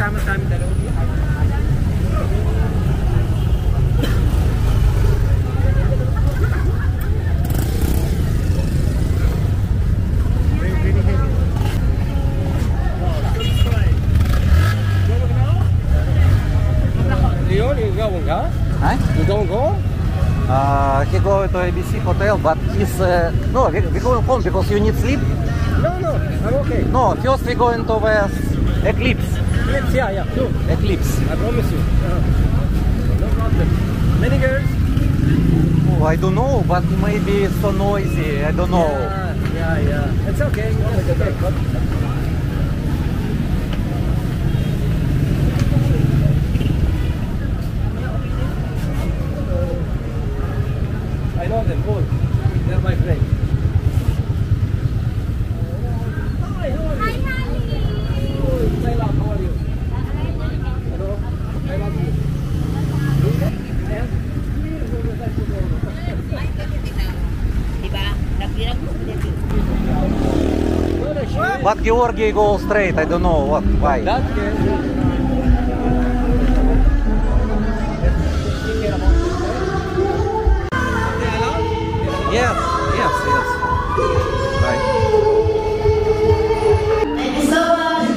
Sama sa amin dalawa. Leon, you going, huh? Huh? You don't go? He go to ABC hotel, but he's no, we going home because you need sleep. No, I'm okay. No, first we going to the Eclipse. Eclipse, yeah, sure. Eclipse. I promise you. No problem. Many girls? Oh, I don't know, but maybe it's so noisy. I don't know. Yeah. It's okay. It's okay. I know them all. They're my friends. Hi, honey. My love, how are you? Hello. I love you. But Georgi go straight. I don't know what. Why? That's good. Yes. Right. Thank you so much.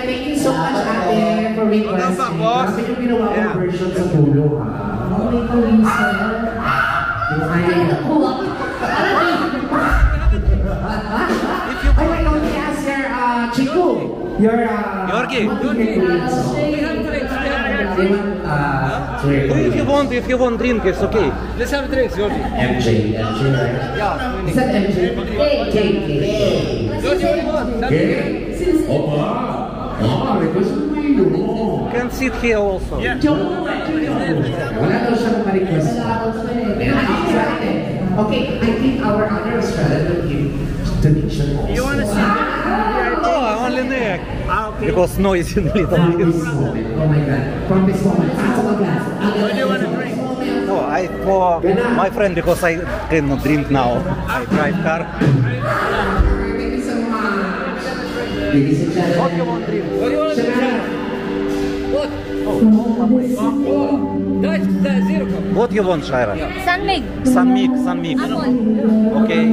Thank you so much, ate, for requesting. Kasi yung ginawa ko version sa dulo, ha? I want to ask your Chico. Your Georgi. If you want drink, it's okay. Let's have drinks, Georgie. MJ, right? Yeah. Is that MJ? K. Georgie, what do you want? Opa. Request mo yun. Can sit here also. Yeah. Wala daw siyang ma-request. Okay, I think our other Australian will give donation also. You want to sit there? No, only neck. Okay. Because noise in little From bit. this moment. Oh my God. From this moment. What do you want to drink? No, for my friend because I cannot drink now. I drive car. Thank you so much. Ladies and gentlemen. What you want drink? What do you want to drink? What? That's zero cup. What you want, Shaira? Sunmig. Sunmig. Okay.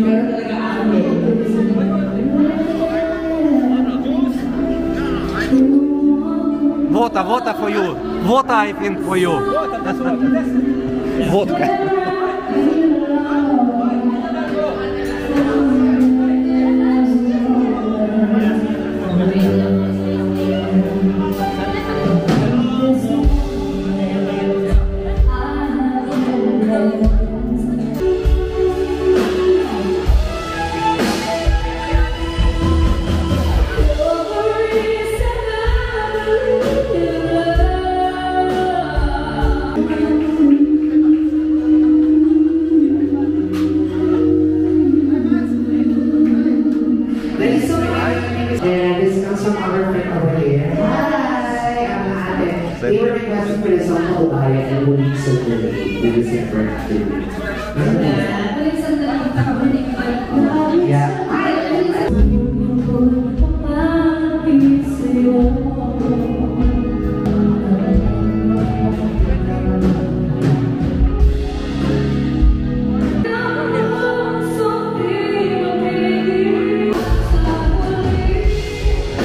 Water for you. Water, I think, for you. Vodka. They were requesting for the song called I and will be so good with this effort. Yeah.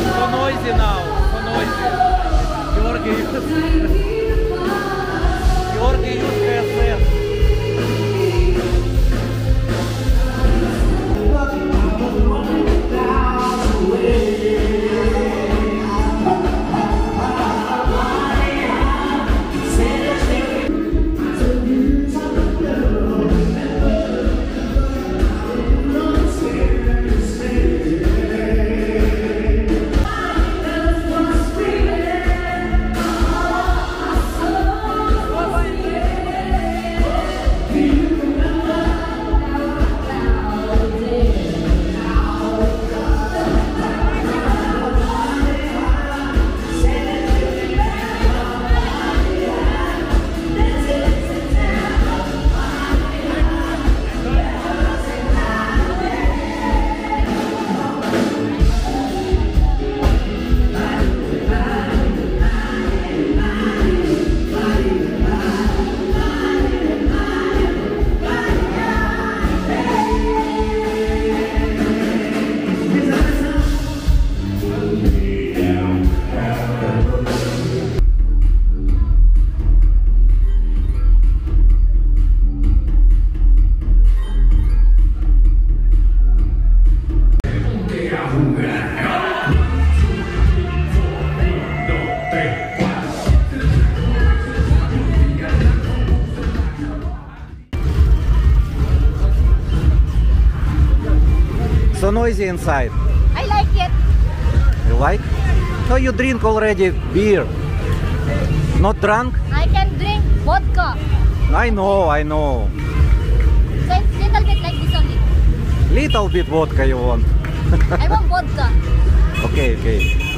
So noisy now. So noisy. Georgi use headset. noisy inside. I like it. You like? No, you drink already beer. Not drunk? I can drink vodka. I know. So it's little bit like this only. Little bit vodka you want. I want vodka. Okay.